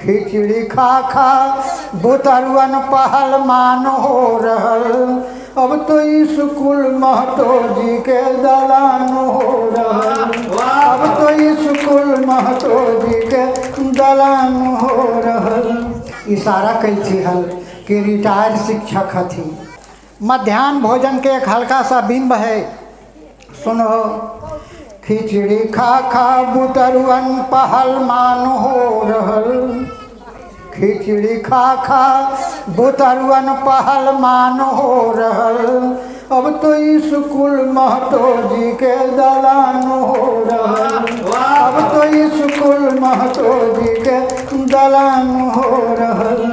खिचड़ी खा खा बुतरुअन पहलमान हो रहल। अब तो स्कूल महतो जी के दलान हो रहल। अब तो स्कूल महतो जी के दलान हो रहल। इशारा कैथी हल कि रिटायर्ड शिक्षक हथी। मध्याह्न भोजन के एक हल्का सा बिंब है, सुनो। खिचड़ी खा खा बुतरुअन पहलमान हो रहल। खिचड़ी खा खा बुतरुअन पहलमान हो रहल। अब तो स्कूल महतो जी के दलान हो रहल। अब तो स्कूल महतो जी के दलान हो रहल।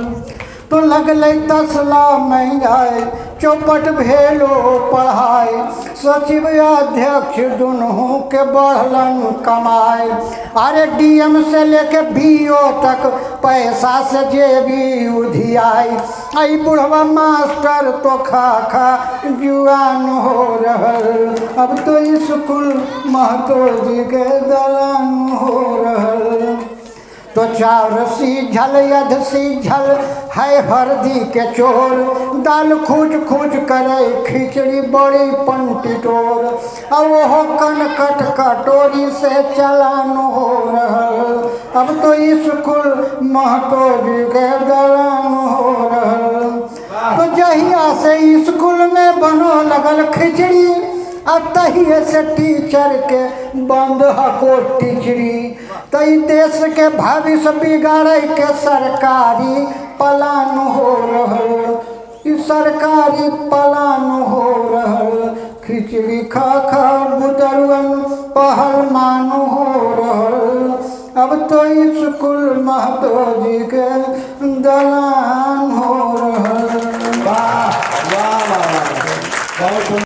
तो लगल तसला महंगाई चौपट भेलो पढ़ाई। सचिव अध्यक्ष दुनों के बढ़लन कमाई। अरे डीएम से लेके बीओ तक पैसा से जेबी उधियाई। आई बुढ़वा मास्टर तो खा खा जुआन हो रहल। अब तो स्कूल महतो जी के दलान हो रहल। तो चाउर सीझल यध सीझल है हरदी के चोर। दाल खूज खूज करे खिचड़ी बड़ी पंटिटोर। अब वो कनकट कटोरी से चलान हो रहल। अब तो स्कूल महतो जी के दलान हो रहल। तो जहिया से स्कूल में बनो लगल खिचड़ी, अब तहिए से टीचर के बंद हको टीचरी। तई देश के भविष्य बिगाड़े के सरकारी पलान हो रहल। सरकारी पलान हो रहल। खिचड़ी खा खा बुतरुअन पहलमान हो रहल। अब तो स्कूल महतो जी के दलान हो रहल। वाह वाह वाह, बहुत